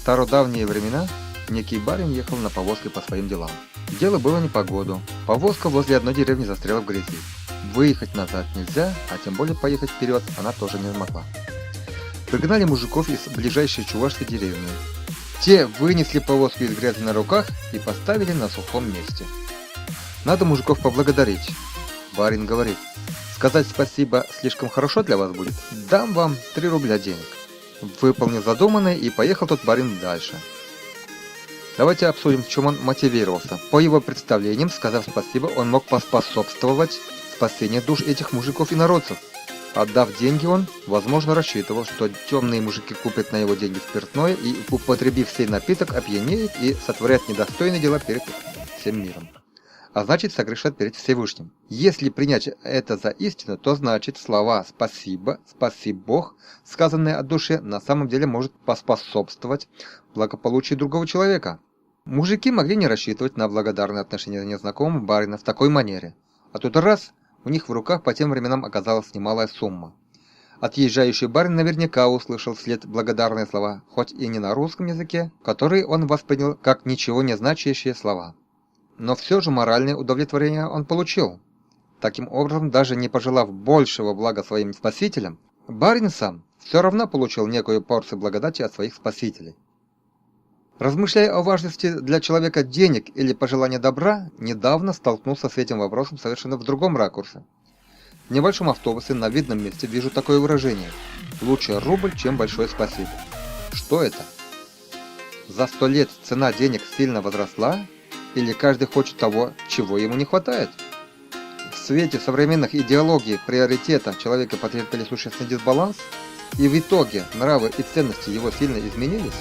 стародавние времена некий барин ехал на повозке по своим делам. Дело было непогоду. Повозка возле одной деревни застряла в грязи. Выехать назад нельзя, а тем более поехать вперед она тоже не смогла. Пригнали мужиков из ближайшей чувашской деревни. Те вынесли повозку из грязи на руках и поставили на сухом месте. Надо мужиков поблагодарить. Барин говорит: сказать спасибо слишком хорошо для вас будет, дам вам 3 рубля денег. Выполнил задуманное и поехал тот барин дальше. Давайте обсудим, в чем он мотивировался. По его представлениям, сказав спасибо, он мог поспособствовать спасению душ этих мужиков и народцев. Отдав деньги, он, возможно, рассчитывал, что темные мужики купят на его деньги спиртное и, употребив сей напиток, опьянеют и сотворят недостойные дела перед всем миром. А значит, согрешат перед Всевышним. Если принять это за истину, то значит слова «спасибо», «спаси Бог», сказанные от души, на самом деле может поспособствовать благополучию другого человека. Мужики могли не рассчитывать на благодарное отношение незнакомого барина в такой манере. А тут раз, у них в руках по тем временам оказалась немалая сумма. Отъезжающий барин наверняка услышал вслед благодарные слова, хоть и не на русском языке, которые он воспринял как ничего не значащие слова. Но все же моральное удовлетворение он получил. Таким образом, даже не пожелав большего блага своим спасителям, барин сам все равно получил некую порцию благодати от своих спасителей. Размышляя о важности для человека денег или пожелания добра, недавно столкнулся с этим вопросом совершенно в другом ракурсе. В небольшом автобусе на видном месте вижу такое выражение: «Лучше рубль, чем большой спасибо». Что это? За 100 лет цена денег сильно возросла? Или каждый хочет того, чего ему не хватает? В свете современных идеологий приоритета человека потерпели существенный дисбаланс, и в итоге нравы и ценности его сильно изменились?